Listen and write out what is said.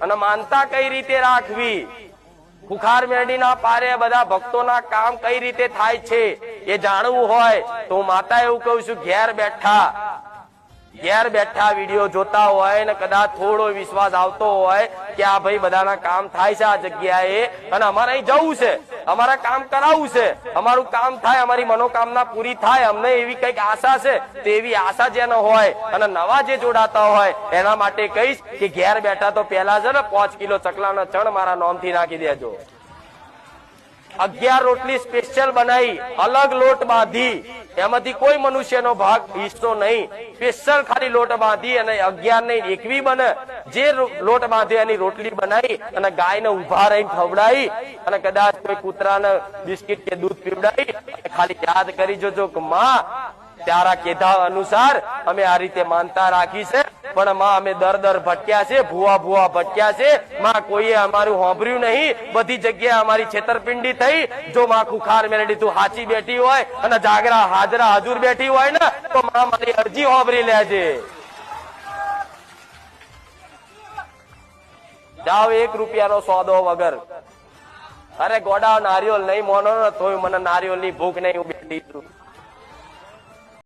અને માનતા કઈ રીતે રાખવી, ખુખાર મેરડીના પારે બધા ભક્તોના કામ કઈ રીતે થાય છે એ જાણવું હોય તો હું માતા એવું કહું છું, ઘેર બેઠા વિડીયો જોતા હોય ને કદાચ થોડો વિશ્વાસ આવતો હોય કે આ ભાઈ બધાના કામ થાય છે આ જગ્યાએ અને અમારે અહીં જવું છે, અમારે કામ કરાવવું છે, અમારું કામ થાય, અમારી મનોકામના પૂરી થાય, અમને એવી કઈક આશા છે, તો એવી આશા જેનો હોય અને નવા જે જોડાતા હોય એના માટે કહીશ કે ઘેર બેઠા તો પેલા છે ને 5 કિલો ચકલાના ચણ મારા નામથી નાખી દેજો. 11 રોટલી સ્પેશિયલ બનાવી, અલગ લોટ બાંધી, એમાંથી કોઈ મનુષ્યનો ભાગ હિસ્સો નહીં, સ્પેશિયલ ખાલી લોટ બાંધી અને 11 નહીં 21 બને, જે લોટ બાંધે એની રોટલી બનાવી અને ગાયને ઉભા રહીને ખવડાવી અને કદાચ કોઈ કૂતરાને બિસ્કિટ કે દૂધ પીવડાવી ખાલી યાદ કરી જોજો કે માં તારા કીધા અનુસાર અમે આ રીતે માનતા રાખી છે, પણ માં અમે દર ભટક્યા છે, ભૂવા ભટક્યા છે, માં કોઈએ અમારું સાંભળ્યું નહીં, બધી જગ્યાએ અમારી છેતરપિંડી થઈ. જો માં ખુખાર મેલડી તું હાચી બેઠી હોય અને જાગરા હાજરા હજુર બેઠી હોય ને તો માં મારી અરજી સાંભળી લેજે. જાઓ 1 રૂપિયાનો સોદો વગર. અરે ગોડા નારિયોલ નહીં મોનો ને તોય મને નારિયોલ ની ભૂખ નહીં, હું બેઠી છું.